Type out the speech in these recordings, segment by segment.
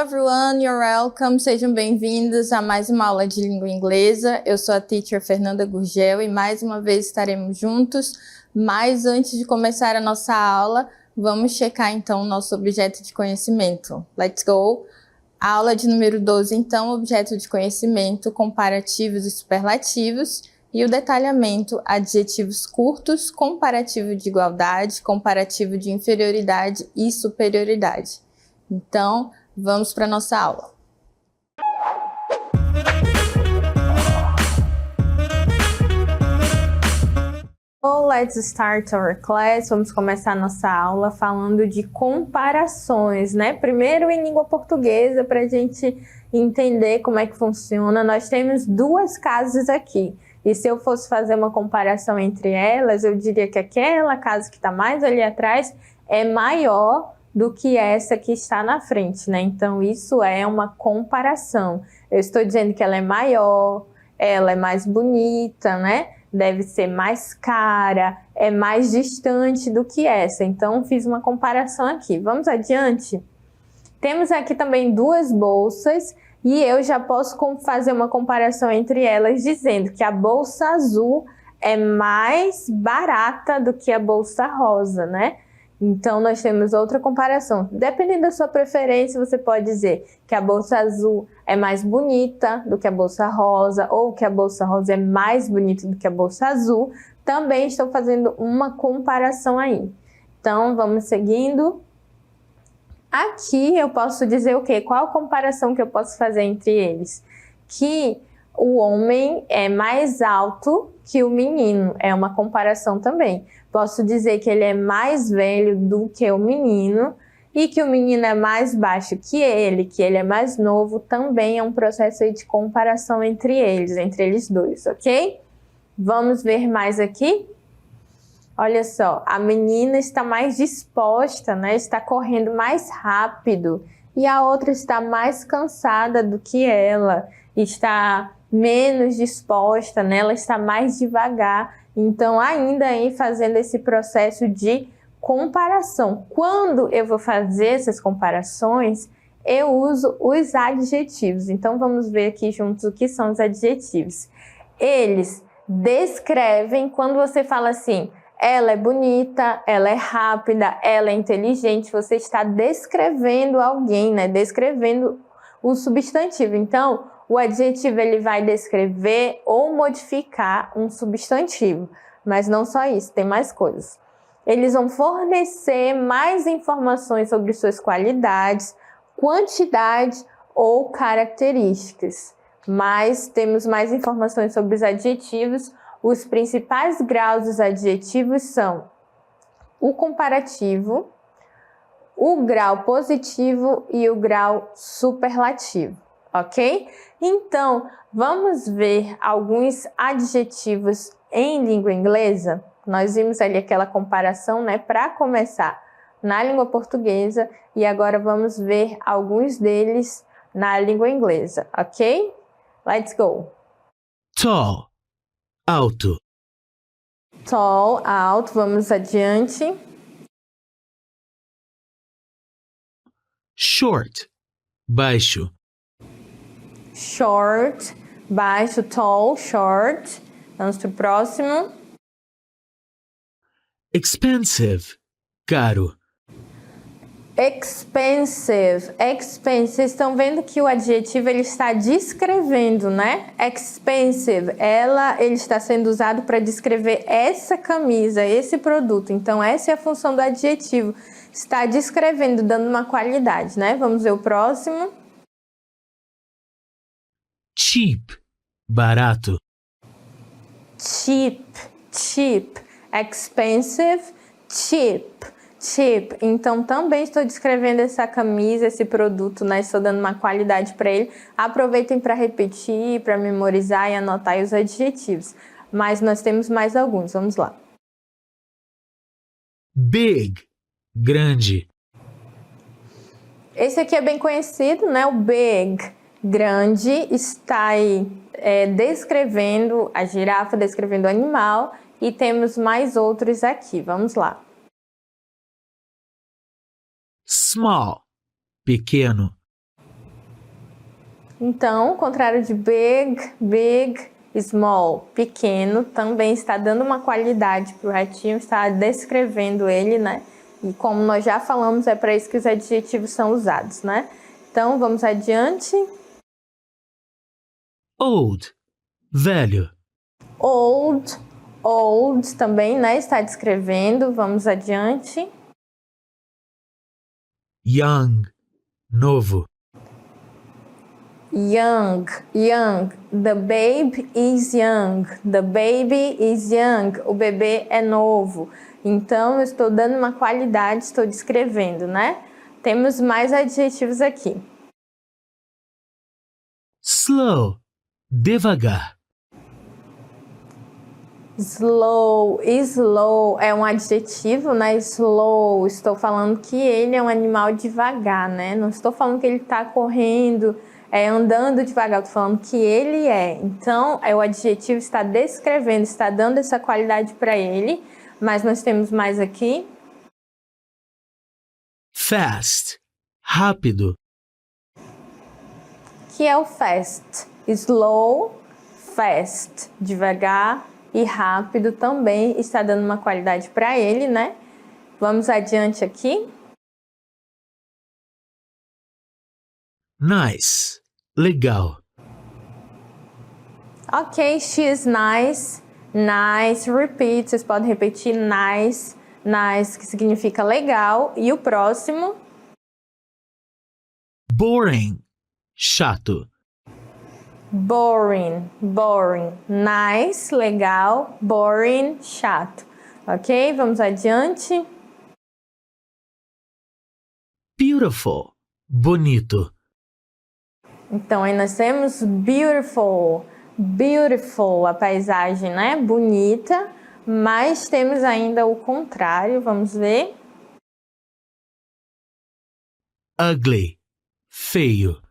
everyone, you're welcome. Sejam bem-vindos a mais uma aula de língua inglesa. Eu sou a teacher Fernanda Gurgel e mais uma vez estaremos juntos. Mas antes de começar a nossa aula, vamos checar então o nosso objeto de conhecimento. Let's go! A aula de número 12, então, objeto de conhecimento, comparativos e superlativos, e o detalhamento, adjetivos curtos, comparativo de igualdade, comparativo de inferioridade e superioridade. Então, vamos para a nossa aula. So, let's start our class. Vamos começar a nossa aula falando de comparações, né? Primeiro em língua portuguesa, para a gente entender como é que funciona. Nós temos duas casas aqui. E se eu fosse fazer uma comparação entre elas, eu diria que aquela casa que está mais ali atrás é maior do que essa que está na frente, né? Então, isso é uma comparação. Eu estou dizendo que ela é maior, ela é mais bonita, né? Deve ser mais cara, é mais distante do que essa. Então, fiz uma comparação aqui. Vamos adiante? Temos aqui também duas bolsas e eu já posso fazer uma comparação entre elas dizendo que a bolsa azul é mais barata do que a bolsa rosa, né? Então, nós temos outra comparação. Dependendo da sua preferência, você pode dizer que a bolsa azul é mais bonita do que a bolsa rosa, ou que a bolsa rosa é mais bonita do que a bolsa azul. Também estou fazendo uma comparação aí. Então, vamos seguindo. Aqui eu posso dizer o quê? Qual a comparação que eu posso fazer entre eles? Que o homem é mais alto que o menino. É uma comparação também. Posso dizer que ele é mais velho do que o menino e que o menino é mais baixo que ele é mais novo. Também é um processo aí de comparação entre eles dois, ok? Vamos ver mais aqui? Olha só, a menina está mais disposta, né? Está correndo mais rápido e a outra está mais cansada do que ela, está menos disposta, né? Ela está mais devagar. Então, ainda aí fazendo esse processo de comparação. Quando eu vou fazer essas comparações, eu uso os adjetivos. Então, vamos ver aqui juntos o que são os adjetivos. Eles descrevem, quando você fala assim, ela é bonita, ela é rápida, ela é inteligente, você está descrevendo alguém, né? Descrevendo o substantivo. Então, o adjetivo ele vai descrever ou modificar um substantivo. Mas não só isso, tem mais coisas. Eles vão fornecer mais informações sobre suas qualidades, quantidade ou características. Mas temos mais informações sobre os adjetivos. Os principais graus dos adjetivos são o comparativo, o grau positivo e o grau superlativo, ok? Então, vamos ver alguns adjetivos em língua inglesa. Nós vimos ali aquela comparação, né, para começar na língua portuguesa e agora vamos ver alguns deles na língua inglesa, ok? Let's go! Tall, alto. Tall, alto, vamos adiante. Short, baixo. Short, baixo, tall, short. Vamos para o próximo. Expensive, caro. Expensive, expensive. Vocês estão vendo que o adjetivo ele está descrevendo, né? Expensive, ele está sendo usado para descrever essa camisa, esse produto. Então, essa é a função do adjetivo. Está descrevendo, dando uma qualidade, né? Vamos ver o próximo. Cheap, barato. Cheap, cheap. Expensive, cheap. Cheap. Então, também estou descrevendo essa camisa, esse produto, né? Estou dando uma qualidade para ele. Aproveitem para repetir, para memorizar e anotar aí os adjetivos. Mas nós temos mais alguns. Vamos lá. Big, grande. Esse aqui é bem conhecido, né? O big, grande, está aí descrevendo a girafa, descrevendo o animal. E temos mais outros aqui. Vamos lá. Small, pequeno. Então, o contrário de big, big, small, pequeno, também está dando uma qualidade para o ratinho, está descrevendo ele, né? E como nós já falamos, é para isso que os adjetivos são usados, né? Então, vamos adiante. Old, velho. Old, old também, né? Está descrevendo. Vamos adiante. Young, novo. Young, young. The baby is young. The baby is young. O bebê é novo. Então, eu estou dando uma qualidade, estou descrevendo, né? Temos mais adjetivos aqui. Slow, devagar. Slow, slow é um adjetivo, né? Slow, estou falando que ele é um animal devagar, né? Não estou falando que ele está correndo, andando devagar, estou falando que ele é. Então, o adjetivo está descrevendo, está dando essa qualidade para ele. Mas nós temos mais aqui. Fast, rápido. Que é o fast. Slow, fast, devagar e rápido também está dando uma qualidade para ele, né? Vamos adiante aqui. Nice, legal. Ok, she is nice. Nice, repeat. Vocês podem repetir nice. Nice, que significa legal. E o próximo? Boring, chato. Boring, boring. Nice, legal. Boring, chato. Ok, vamos adiante. Beautiful, bonito. Então, aí nós temos beautiful. Beautiful, a paisagem, né? Bonita. Mas temos ainda o contrário, vamos ver. Ugly, feio.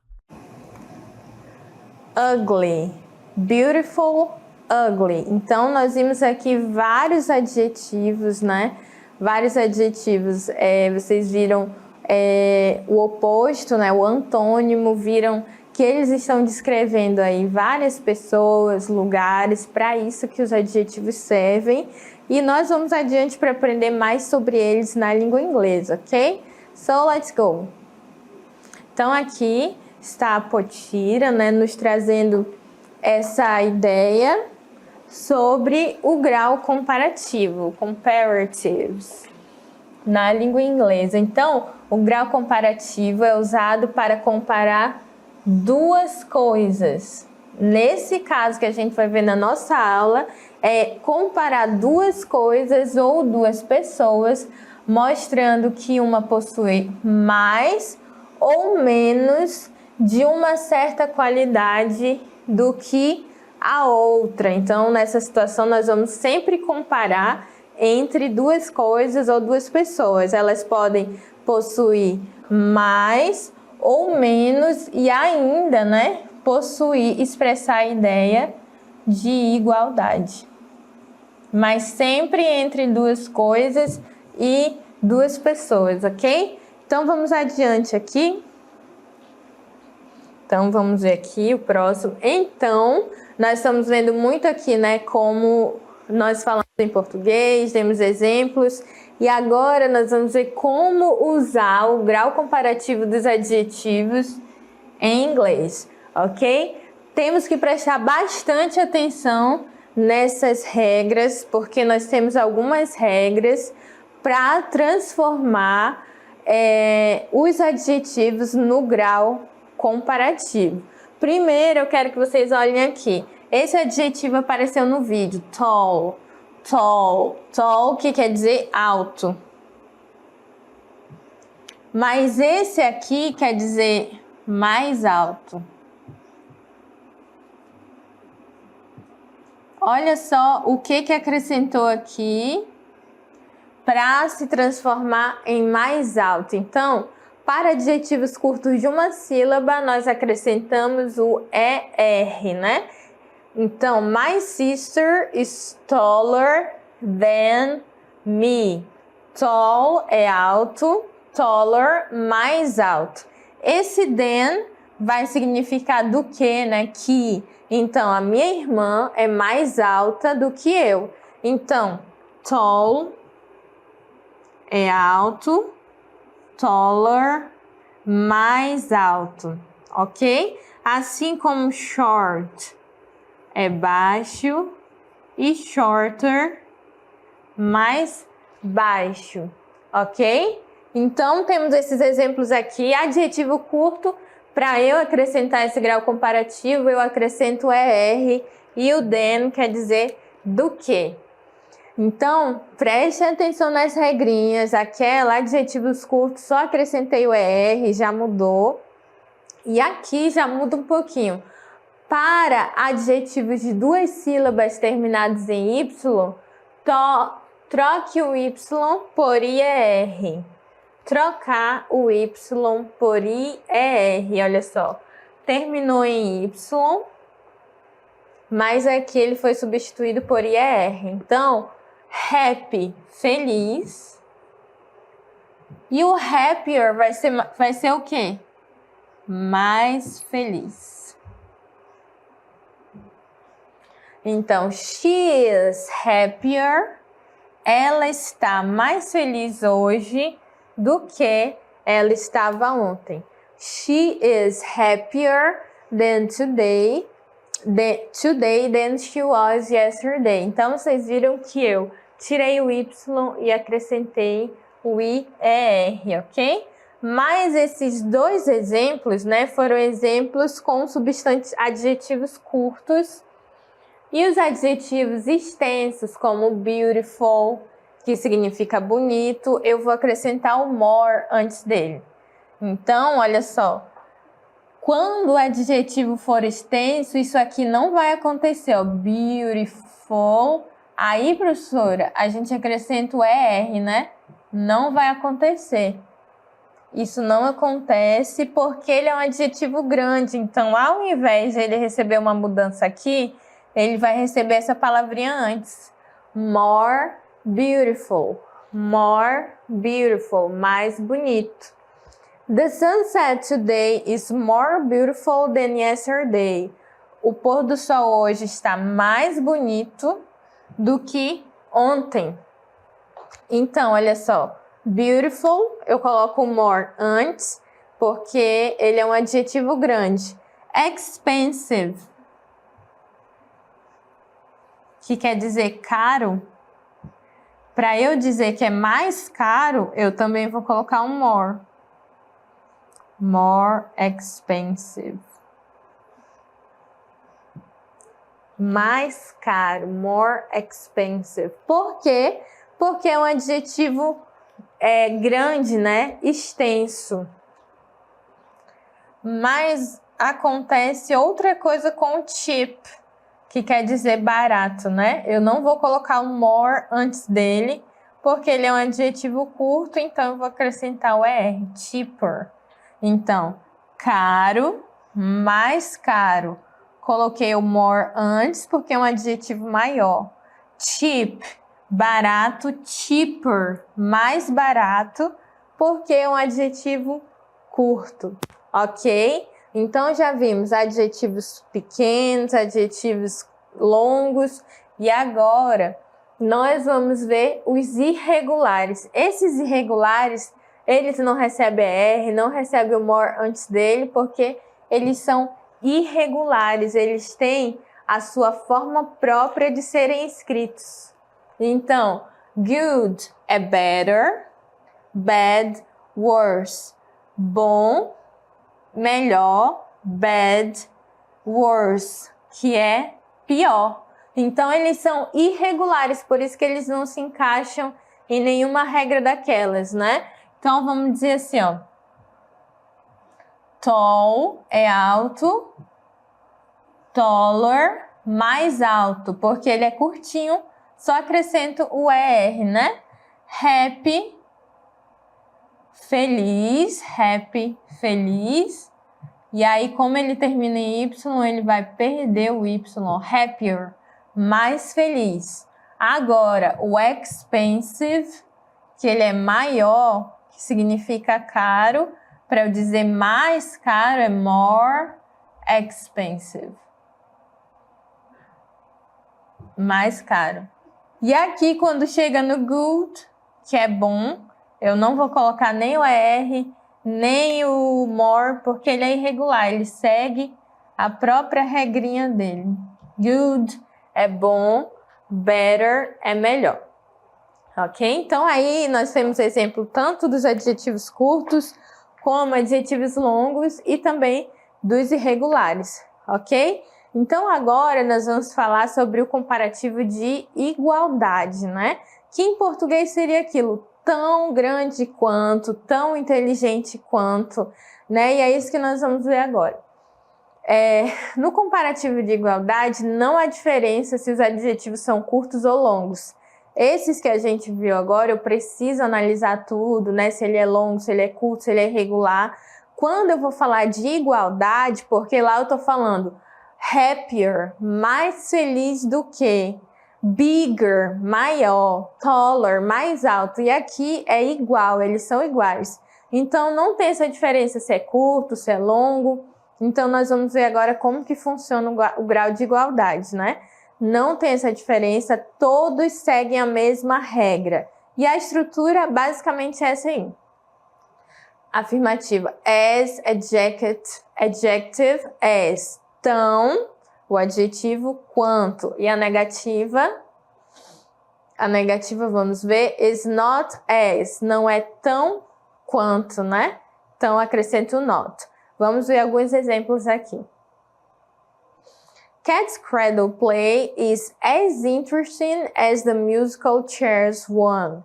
Ugly, beautiful, ugly. Então, nós vimos aqui vários adjetivos, né? Vários adjetivos. Vocês viram o oposto, né? O antônimo, viram que eles estão descrevendo aí várias pessoas, lugares, para isso que os adjetivos servem. E nós vamos adiante para aprender mais sobre eles na língua inglesa, ok? So, let's go! Então, aqui está a Potira, né, nos trazendo essa ideia sobre o grau comparativo, comparatives, na língua inglesa. Então, o grau comparativo é usado para comparar duas coisas. Nesse caso que a gente vai ver na nossa aula, é comparar duas coisas ou duas pessoas, mostrando que uma possui mais ou menos de uma certa qualidade do que a outra. Então, nessa situação, nós vamos sempre comparar entre duas coisas ou duas pessoas. Elas podem possuir mais ou menos e ainda, né, possuir, expressar a ideia de igualdade. Mas sempre entre duas coisas e duas pessoas, ok? Então, vamos adiante aqui. Então, vamos ver aqui o próximo. Então, nós estamos vendo muito aqui, né, como nós falamos em português, temos exemplos. E agora nós vamos ver como usar o grau comparativo dos adjetivos em inglês, ok? Temos que prestar bastante atenção nessas regras, porque nós temos algumas regras para transformar os adjetivos no grau comparativo. Primeiro, eu quero que vocês olhem aqui. Esse adjetivo apareceu no vídeo, tall. Tall, tall, que quer dizer alto. Mas esse aqui quer dizer mais alto. Olha só o que acrescentou aqui para se transformar em mais alto. Então, para adjetivos curtos de uma sílaba, nós acrescentamos o ER, né? Então, my sister is taller than me. Tall é alto, taller, mais alto. Esse than vai significar do que, né? Que. Então, a minha irmã é mais alta do que eu. Então, tall é alto, taller, mais alto, ok? Assim como short é baixo e shorter, mais baixo, ok? Então, temos esses exemplos aqui. Adjetivo curto, para eu acrescentar esse grau comparativo, eu acrescento o ER e o than quer dizer do que. Então, preste atenção nas regrinhas. Aquela, adjetivos curtos, só acrescentei o ER, já mudou. E aqui já muda um pouquinho. Para adjetivos de 2 sílabas terminados em Y, troque o Y por IER. Trocar o Y por IER, olha só. Terminou em Y, mas aqui ele foi substituído por IER. Então, happy, feliz. E o happier vai ser o quê? Mais feliz. Então, she is happier. Ela está mais feliz hoje do que ela estava ontem. She is happier than today than she was yesterday. Então, vocês viram que eu tirei o Y e acrescentei o IER, ok? Mas esses 2 exemplos, né, foram exemplos com adjetivos curtos e os adjetivos extensos, como beautiful, que significa bonito, eu vou acrescentar o more antes dele. Então, olha só, quando o adjetivo for extenso, isso aqui não vai acontecer, ó, beautiful. Aí, professora, a gente acrescenta o ER, né? Não vai acontecer. Isso não acontece porque ele é um adjetivo grande. Então, ao invés de ele receber uma mudança aqui, ele vai receber essa palavrinha antes. More beautiful. More beautiful. Mais bonito. The sunset today is more beautiful than yesterday. O pôr do sol hoje está mais bonito do que ontem. Então, olha só. Beautiful, eu coloco o more antes, porque ele é um adjetivo grande. Expensive, que quer dizer caro. Para eu dizer que é mais caro, eu também vou colocar um more. More expensive. Mais caro, more expensive. Por quê? Porque é um adjetivo grande, né? Extenso. Mas acontece outra coisa com cheap, que quer dizer barato, né? Eu não vou colocar um more antes dele, porque ele é um adjetivo curto, então eu vou acrescentar o ER, cheaper. Então, caro, mais caro. Coloquei o more antes, porque é um adjetivo maior. Cheap, barato, cheaper, mais barato, porque é um adjetivo curto, ok? Então, já vimos adjetivos pequenos, adjetivos longos, e agora nós vamos ver os irregulares. Esses irregulares, eles não recebem ER, não recebem o more antes dele, porque eles são irregulares, eles têm a sua forma própria de serem escritos. Então, good é better, bad, worse. Bom, melhor, bad, worse, que é pior. Então, eles são irregulares, por isso que eles não se encaixam em nenhuma regra daquelas, né? Então, vamos dizer assim, ó. Tall é alto, taller, mais alto, porque ele é curtinho, só acrescento o ER, né? Happy, feliz, happy, feliz. E aí, como ele termina em Y, ele vai perder o Y, happier, mais feliz. Agora, o expensive, que ele é maior, que significa caro, Para eu dizer mais caro é more expensive. Mais caro. E aqui, quando chega no good, que é bom, eu não vou colocar nem o ER, nem o more, porque ele é irregular. Ele segue a própria regrinha dele. Good é bom, better é melhor. Ok? Então, aí nós temos exemplo tanto dos adjetivos curtos, como adjetivos longos e também dos irregulares. Ok? Então, agora nós vamos falar sobre o comparativo de igualdade, né? Que em português seria aquilo, tão grande quanto, tão inteligente quanto, né? E é isso que nós vamos ver agora. No comparativo de igualdade, não há diferença se os adjetivos são curtos ou longos. Esses que a gente viu agora, eu preciso analisar tudo, né? Se ele é longo, se ele é curto, se ele é irregular. Quando eu vou falar de igualdade, porque lá eu estou falando happier, mais feliz do que, bigger, maior, taller, mais alto. E aqui é igual, eles são iguais. Então, não tem essa diferença se é curto, se é longo. Então, nós vamos ver agora como que funciona o grau de igualdade, né? Não tem essa diferença, todos seguem a mesma regra. E a estrutura basicamente é essa aí. Afirmativa, as, adjective, as. Tão, o adjetivo, quanto. E a negativa, vamos ver, is not as, não é tão quanto, né? Então, acrescento o not. Vamos ver alguns exemplos aqui. Cat's Cradle Play is as interesting as the musical Chairs one.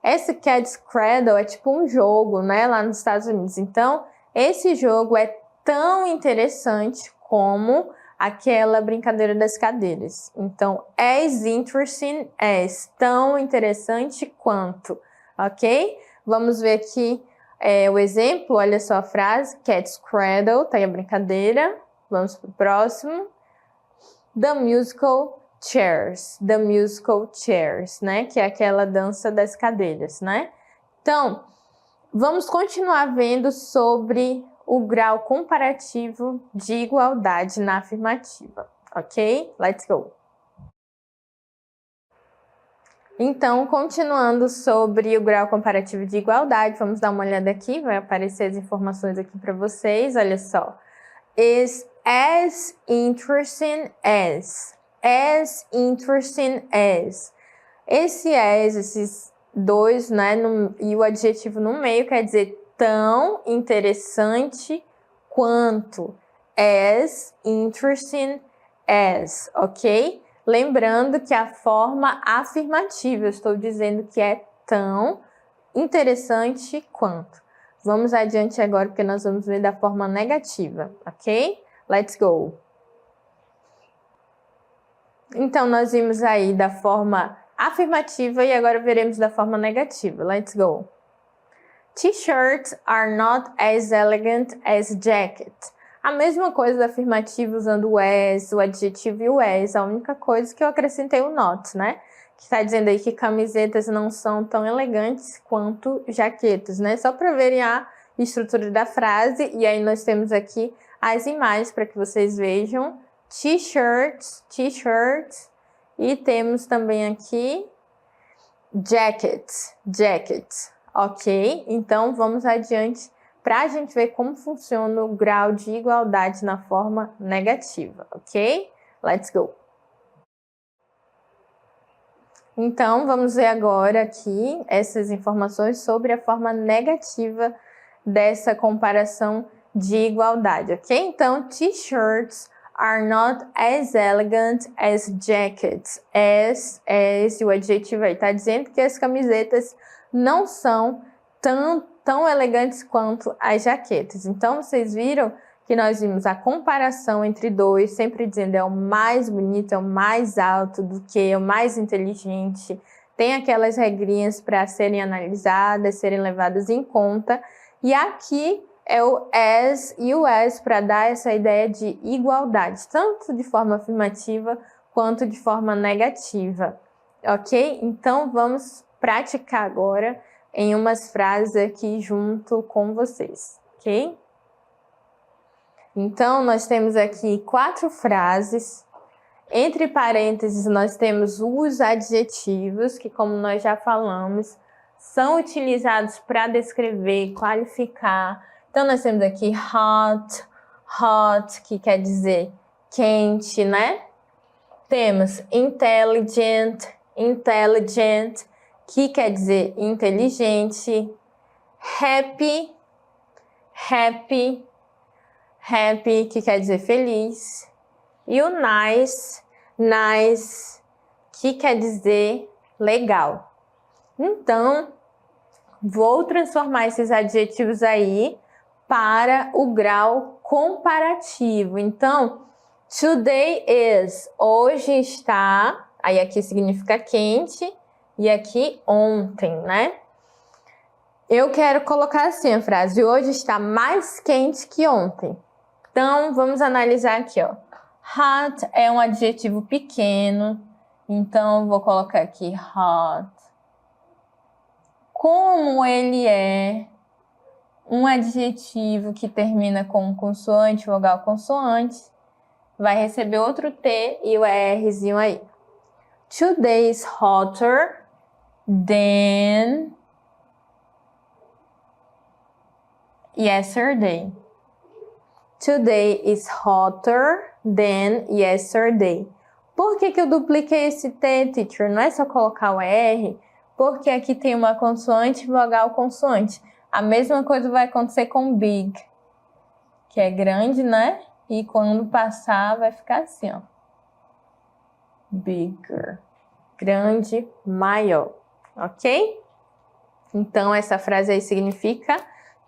Esse Cat's Cradle é tipo um jogo, né, lá nos Estados Unidos. Então, esse jogo é tão interessante como aquela brincadeira das cadeiras. Então, as interesting as, tão interessante quanto, ok? Vamos ver aqui o exemplo, olha só a frase, Cat's Cradle, tá aí a brincadeira. Vamos pro próximo. The musical chairs, né? Que é aquela dança das cadeiras, né? Então, vamos continuar vendo sobre o grau comparativo de igualdade na afirmativa, ok? Let's go! Então, continuando sobre o grau comparativo de igualdade, vamos dar uma olhada aqui, vai aparecer as informações aqui para vocês, olha só. Is as interesting as. As interesting as. Esse as, esses dois, né, e o adjetivo no meio quer dizer tão interessante quanto. As interesting as, ok? Lembrando que a forma afirmativa, eu estou dizendo que é tão interessante quanto. Vamos adiante agora, porque nós vamos ver da forma negativa, ok? Let's go! Então, nós vimos aí da forma afirmativa e agora veremos da forma negativa. Let's go! T-shirts are not as elegant as jackets. A mesma coisa da afirmativa usando o as, o adjetivo e o as. A única coisa que eu acrescentei o not, né? Que está dizendo aí que camisetas não são tão elegantes quanto jaquetas, né? Só para verem a estrutura da frase. E aí nós temos aqui as imagens para que vocês vejam. T-shirts. E temos também aqui jackets. Ok? Então, vamos adiante para a gente ver como funciona o grau de igualdade na forma negativa, ok? Let's go! Então, vamos ver agora aqui essas informações sobre a forma negativa dessa comparação de igualdade, ok? Então, T-shirts are not as elegant as jackets. As, o adjetivo aí está dizendo que as camisetas não são tão elegantes quanto as jaquetas. Então, vocês viram que nós vimos a comparação entre dois, sempre dizendo é o mais bonito, é o mais alto do que, é o mais inteligente. Tem aquelas regrinhas para serem analisadas, serem levadas em conta. E aqui é o as e o as para dar essa ideia de igualdade, tanto de forma afirmativa quanto de forma negativa. Ok? Então, vamos praticar agora em umas frases aqui junto com vocês, ok? Então, nós temos aqui 4 frases. Entre parênteses, nós temos os adjetivos, que, como nós já falamos, são utilizados para descrever, qualificar. Então, nós temos aqui hot, hot, que quer dizer quente, né? Temos intelligent, intelligent, que quer dizer inteligente. Happy, happy, happy, que quer dizer feliz. E o nice, nice, que quer dizer legal. Então, vou transformar esses adjetivos aí para o grau comparativo. Então, today is, hoje está, aí aqui significa quente, e aqui ontem, né? Eu quero colocar assim a frase, hoje está mais quente que ontem. Então, vamos analisar aqui, ó. Hot é um adjetivo pequeno, então vou colocar aqui hot. Como ele é um adjetivo que termina com consoante, vogal, consoante, vai receber outro T e o Rzinho aí. Today is hotter than yesterday. Today is hotter than yesterday. Por que eu dupliquei esse T, teacher? Não é só colocar o R, porque aqui tem uma consoante, vogal, consoante. A mesma coisa vai acontecer com big, que é grande, né? E quando passar vai ficar assim, ó. Bigger. Grande, maior. Ok? Então, essa frase aí significa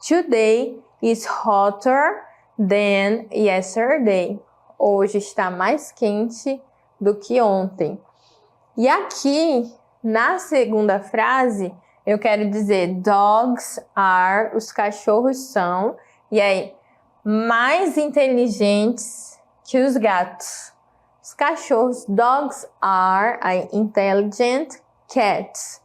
Today is hotter than yesterday. Hoje está mais quente do que ontem. E aqui, na segunda frase, eu quero dizer dogs are, os cachorros são, e aí, mais inteligentes que os gatos. Os cachorros, dogs are, aí, intelligent cats.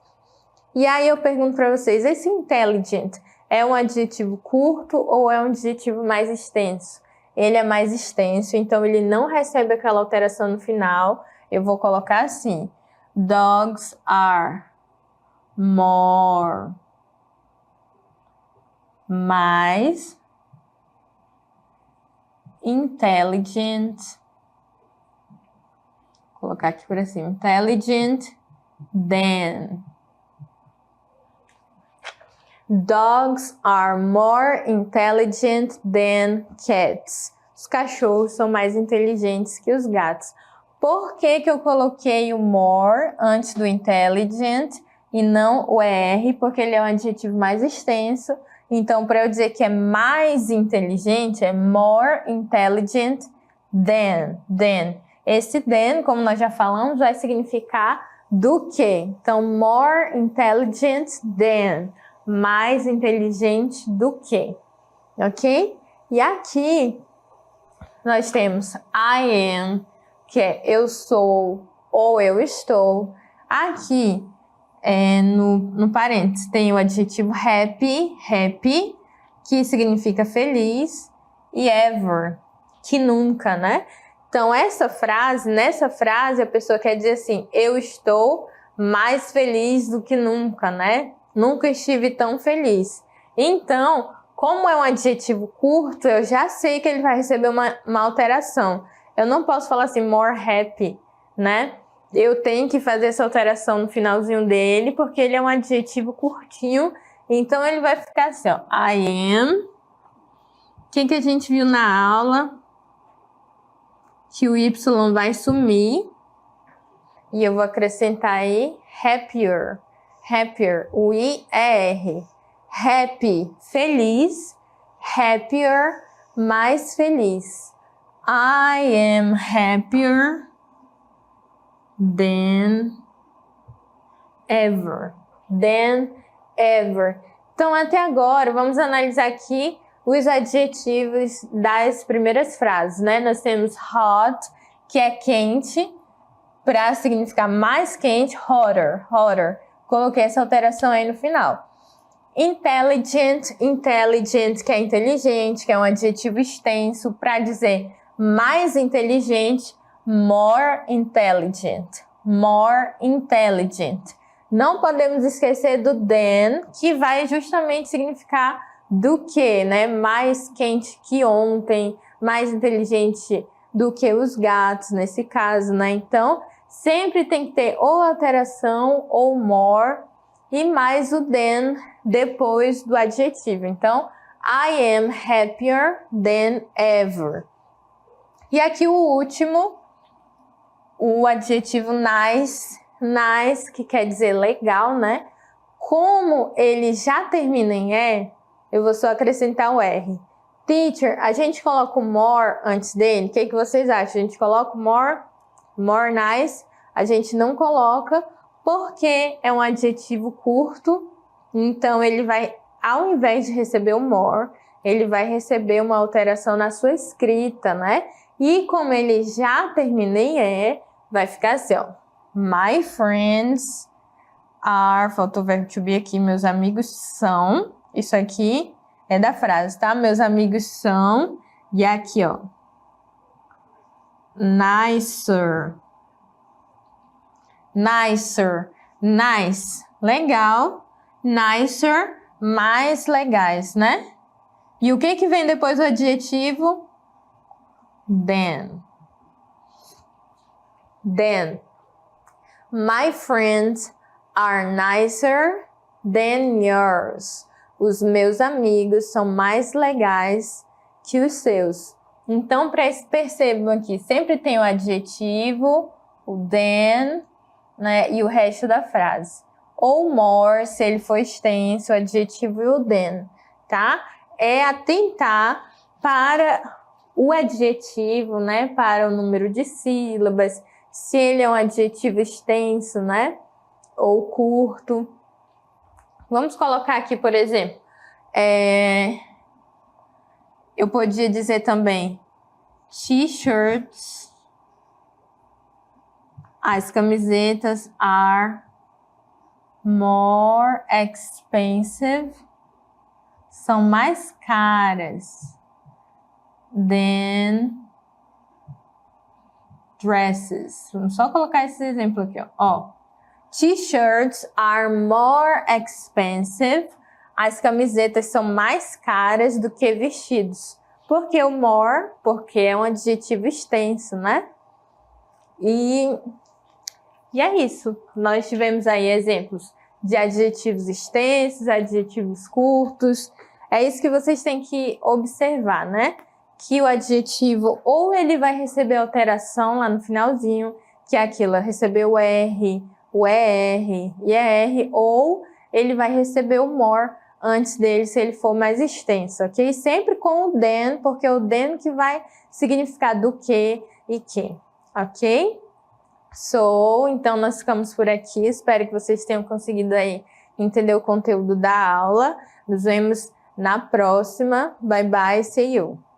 E aí eu pergunto para vocês, esse intelligent é um adjetivo curto ou é um adjetivo mais extenso? Ele é mais extenso, então ele não recebe aquela alteração no final. Eu vou colocar assim, dogs are more, mais intelligent, vou colocar aqui por cima, intelligent than. Dogs are more intelligent than cats. Os cachorros são mais inteligentes que os gatos. Por que eu coloquei o more antes do intelligent e não o ER? Porque ele é um adjetivo mais extenso. Então, para eu dizer que é mais inteligente, é more intelligent than. Esse than, como nós já falamos, vai significar do que. Então, more intelligent than. Mais inteligente do que, ok? E aqui nós temos I am, que é eu sou ou eu estou. Aqui no parênteses tem o adjetivo happy, happy, que significa feliz, e ever, que nunca, né? Então nessa frase a pessoa quer dizer assim, eu estou mais feliz do que nunca, né? Nunca estive tão feliz. Então, como é um adjetivo curto, eu já sei que ele vai receber uma alteração. Eu não posso falar assim, more happy, né? Eu tenho que fazer essa alteração no finalzinho dele, porque ele é um adjetivo curtinho. Então, ele vai ficar assim, ó. I am. O que a gente viu na aula? Que o Y vai sumir. E eu vou acrescentar aí, happier. Happier, o I é R. Happy, feliz. Happier, mais feliz. I am happier than ever. Than ever. Então, até agora, vamos analisar aqui os adjetivos das primeiras frases, né? Nós temos hot, que é quente, para significar mais quente, hotter, hotter. Coloquei essa alteração aí no final. Intelligent, intelligent, que é inteligente, que é um adjetivo extenso para dizer mais inteligente, more intelligent, more intelligent. Não podemos esquecer do than, que vai justamente significar do que, né? Mais quente que ontem, mais inteligente do que os gatos, nesse caso, né? Então, sempre tem que ter ou alteração ou more e mais o than depois do adjetivo. Então, I am happier than ever. E aqui o último, o adjetivo nice, nice, que quer dizer legal, né? Como ele já termina em E, eu vou só acrescentar o R. Teacher, a gente coloca o more antes dele? O que vocês acham? A gente coloca o more? More nice? A gente não coloca porque é um adjetivo curto, então ele vai, ao invés de receber o more, ele vai receber uma alteração na sua escrita, né? E como ele já termina em E, vai ficar assim, ó. My friends are, faltou o verbo to be aqui, meus amigos são, isso aqui é da frase, tá? Meus amigos são, e aqui, ó, nicer, nicer, nice, legal, nicer, mais legais, né? E o que vem depois do adjetivo? Than. Than. My friends are nicer than yours. Os meus amigos são mais legais que os seus. Então, percebam aqui, sempre tem o adjetivo, o than, né, e o resto da frase. Ou more, se ele for extenso, o adjetivo e o than, tá? É atentar para o adjetivo, né, para o número de sílabas, se ele é um adjetivo extenso, né, ou curto. Vamos colocar aqui, por exemplo, eu podia dizer também t-shirts, as camisetas are more expensive, são mais caras than dresses. Vamos só colocar esse exemplo aqui, ó. T-shirts are more expensive. As camisetas são mais caras do que vestidos. Por que o more? Porque é um adjetivo extenso, né? E é isso. Nós tivemos aí exemplos de adjetivos extensos, adjetivos curtos. É isso que vocês têm que observar, né? Que o adjetivo ou ele vai receber alteração lá no finalzinho, que é aquilo, recebeu o R, o ER e ER, ou ele vai receber o more antes dele, se ele for mais extenso, ok? Sempre com o than, porque é o than que vai significar do que e que, ok? Então nós ficamos por aqui, espero que vocês tenham conseguido aí entender o conteúdo da aula. Nos vemos na próxima. Bye bye, see you!